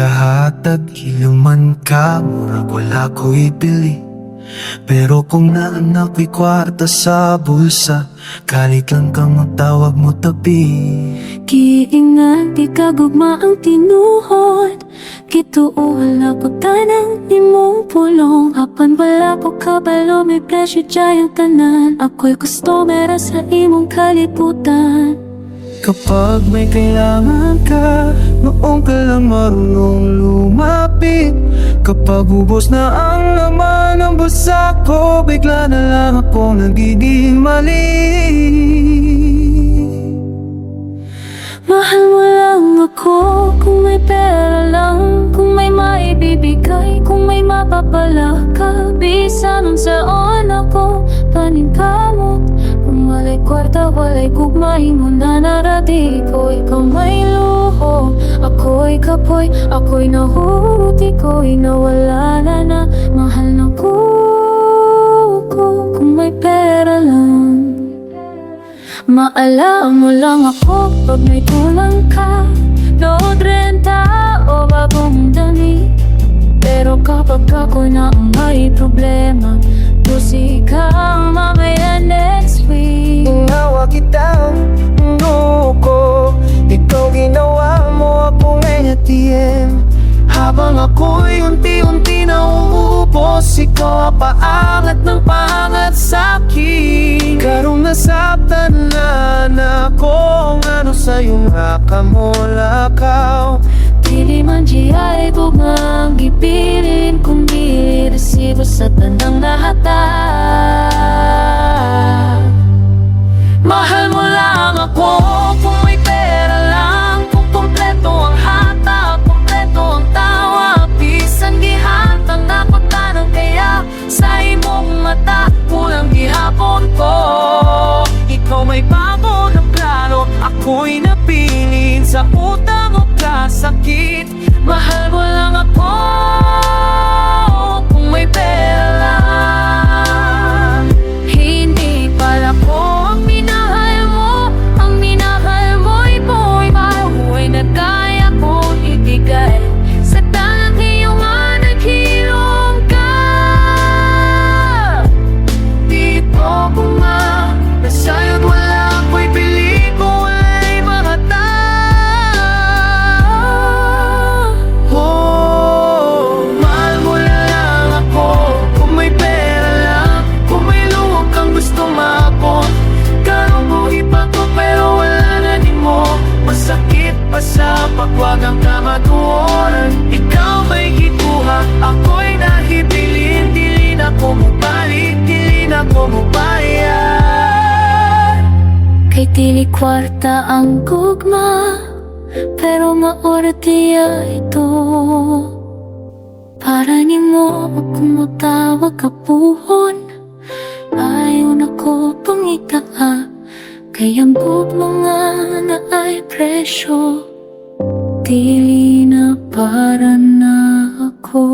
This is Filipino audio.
kahatag, iluman ka, murag wala ko ibili. Pero kung naan ako'y kwarta sa bulsa, kalit lang kang magtawag mo tabi. Giingat, di kagugma ang tinuhod, kituuhan ako tanang imong pulong. Apan wala ko kabalo, may presyo dyan tanan. Ako'y customer sa imong kalibutan. Kapag may kailangan ka, noong ka lang marunong lumapit. Kapag ubos na ang laman ng bulsa ko, bigla na lang ako nagiging mali. Mahal mo lang ako kung may pera lang, kung may maibibigay, kung may mapapala ka. Bisa nun saan ako paningkamot. Kung walay kwarta, walay gugmay mo na narati ko. Ikaw may luho, ako'y kapoy, ako'y nahurot, iko'y nawala na. Mahal na ko kung may pera lang. Maalala mo lang ako pag may kulang ka, load renta o bagong dami. Pero kapag ako na ang may problema, tusi ka mamaya next week. Inawa kitang mundo ko, ikaw ginawa mo akong ATM. Habang ako'y unti-unti na uubos, ikaw paangat ng paangat sa'kin. Karong nasabtan na ako, ano sa'yo nakamulakaw. Dili man di ay bugang gipiling, kung di resibo sa tanang nahata. Mahal mo lang ako kung may pera lang, kung kompleto ang hata, kompleto ang tawa. Bisan gihantang ako tanang kaya sa imong mata, kulang gihapon ko. Ikaw may bago na plano, ako'y napilin sa utang o kasakit. Mahal mo lang ako kung may pera lang. Hindi pala ko ang minahal mo, ang minahal mo'y boy. Mahuway na kaya kong ibigay sa tanang iyong naghilom ka. Di po kuma na sa'yo't wala ako'y pili ko, wala'y mga oh, mahal mo lang ako kung may pera lang, kung may luwag kang gusto maapon. Karong buhi pa ko pero wala na di mo. Masakit pa sa pagwagang kamatuoran. Ikaw may gituha, ako'y nahibilin. Dili na ko mabalik, dili na ko mabayad. Kay dili kwarta ang gugma, pero maortiya ito. Para ni mo ako matawag kapuhon, ayaw na ko pangitaa. Kaya ang mga na ay presyo, dili na para na ako.